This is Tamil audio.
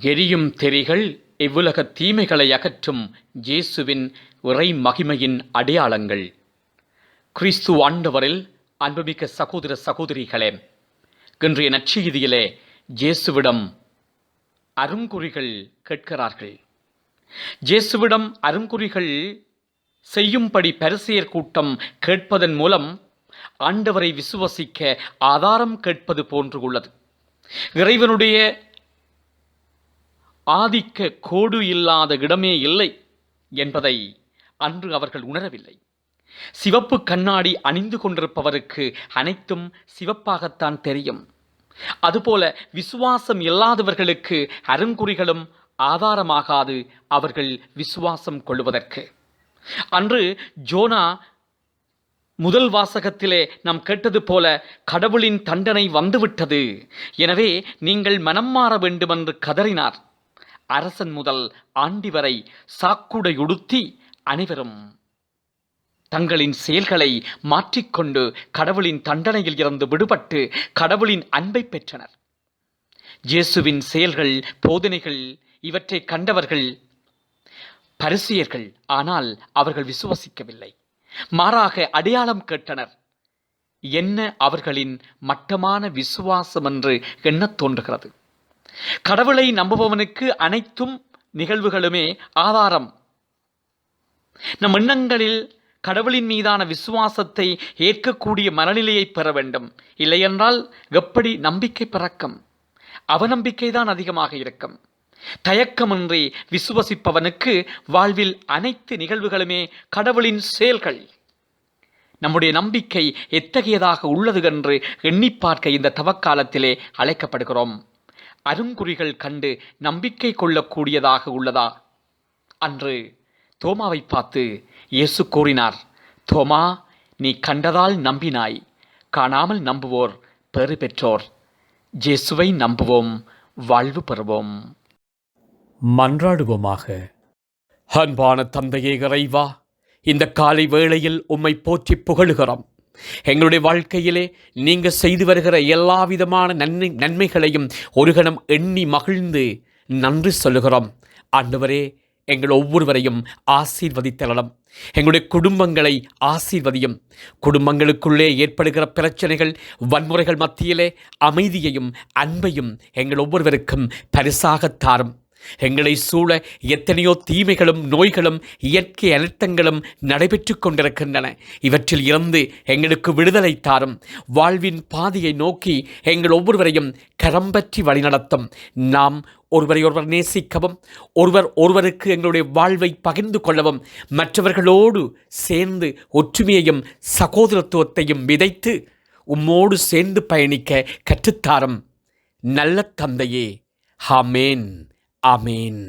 எரியும் திரிகள் இவ்வுலகத் தீமைகளை அகற்றும் இயேசுவின் இறை மகிமையின் அடையாளங்கள். கிறிஸ்து ஆண்டவரில் அன்புமிக்க சகோதர சகோதரிகளே, இன்றைய நற்செய்தியிலே இயேசுவிடம் அருங்குறிகள் கேட்கிறார்கள். இயேசுவிடம் அருங்குறிகள் செய்யும்படி பரிசேயர் கூட்டம் கேட்பதன் மூலம் ஆண்டவரை விசுவசிக்க ஆதாரம் கேட்பது போன்று உள்ளது. இறைவனுடைய ஆதிக்க கோடு இல்லாத இடமே இல்லை என்பதை அன்று அவர்கள் உணரவில்லை. சிவப்பு கண்ணாடி அணிந்து கொண்டிருப்பவருக்கு அனைத்தும் சிவப்பாகத்தான் தெரியும். அதுபோல விசுவாசம் இல்லாதவர்களுக்கு அருங்குறிகளும் ஆதாரமாகாது அவர்கள் விசுவாசம் கொள்வதற்கு. அன்று ஜோனா முதல் வாசகத்திலே நாம் கேட்டது போல கடவுளின் தண்டனை வந்துவிட்டது, எனவே நீங்கள் மனம் மாற வேண்டுமென்று கதறினார். அரசன் முதல் ஆண்டி வரை சாக்குடை உடுத்தி அனைவரும் தங்களின் செயல்களை மாற்றிக்கொண்டு கடவுளின் தண்டனையில் இருந்து விடுபட்டு கடவுளின் அன்பை பெற்றனர். இயேசுவின் செயல்கள், போதனைகள் இவற்றை கண்டவர்கள் பரிசேயர்கள். ஆனால் அவர்கள் விசுவசிக்கவில்லை, மாறாக அடையாளம் கேட்டனர். என்ன அவர்களின் மட்டமான விசுவாசம் என்று எண்ணத் தோன்றுகிறது. கடவுளை நம்புபவனுக்கு அனைத்தும் நிகழ்வுகளுமே ஆதாரம். நம் எண்ணங்களில் கடவுளின் மீதான விசுவாசத்தை ஏற்கக்கூடிய மனநிலையை பெற வேண்டும். இல்லையென்றால் எப்படி நம்பிக்கை பிறக்கும்? அவநம்பிக்கைதான் அதிகமாக இருக்கும். தயக்கமின்றி விசுவசிப்பவனுக்கு வாழ்வில் அனைத்து நிகழ்வுகளுமே கடவுளின் செயல்கள். நம்முடைய நம்பிக்கை எத்தகையதாக உள்ளது என்று எண்ணி பார்க்க இந்த தவக்காலத்திலே அழைக்கப்படுகிறோம். அருங்குறிகள் கண்டு நம்பிக்கை கொள்ளக்கூடியதாக உள்ளதா? அன்று தோமாவை பார்த்து இயேசு கூறினார், தோமா, நீ கண்டதால் நம்பினாய், காணாமல் நம்புவோர் பெறு பெற்றோர். இயேசுவை நம்புவோம், வாழ்வு பெறுவோம். மன்றாடுவோமாக. அன்பான தந்தையே இறைவா, இந்த காலை வேளையில் உம்மை போற்றி புகழுகிறோம். எங்களுடைய வாழ்க்கையிலே நீங்கள் செய்து வருகிற எல்லா விதமான நன்மைகளையும் ஒரு கணம் எண்ணி மகிழ்ந்து நன்றி சொல்லுகிறோம். ஆண்டவரே, எங்கள் ஒவ்வொருவரையும் ஆசீர்வதித்தரலாம். எங்களுடைய குடும்பங்களை ஆசீர்வதியும். குடும்பங்களுக்குள்ளே ஏற்படுகிற பிரச்சனைகள், வன்முறைகள் மத்தியிலே அமைதியையும் அன்பையும் எங்கள் ஒவ்வொருவருக்கும் பரிசாக தாரும். எங்களை சூழ எத்தனையோ தீமைகளும் நோய்களும் இயற்கை அனர்த்தங்களும் நடைபெற்று கொண்டிருக்கின்றன. இவற்றில் இருந்து எங்களுக்கு விடுதலை தாரும். வாழ்வின் பாதையை நோக்கி எங்கள் ஒவ்வொருவரையும் கரம் பற்றி வழிநடத்தும். நாம் ஒருவரை ஒருவர் நேசிக்கவும், ஒருவருக்கு எங்களுடைய வாழ்வை பகிர்ந்து கொள்ளவும், மற்றவர்களோடு சேர்ந்து ஒற்றுமையையும் சகோதரத்துவத்தையும் விதைத்து உம்மோடு சேர்ந்து பயணிக்க கற்றுத்தாரும். நல்ல தந்தையே, ஆமேன். ஆமேன்.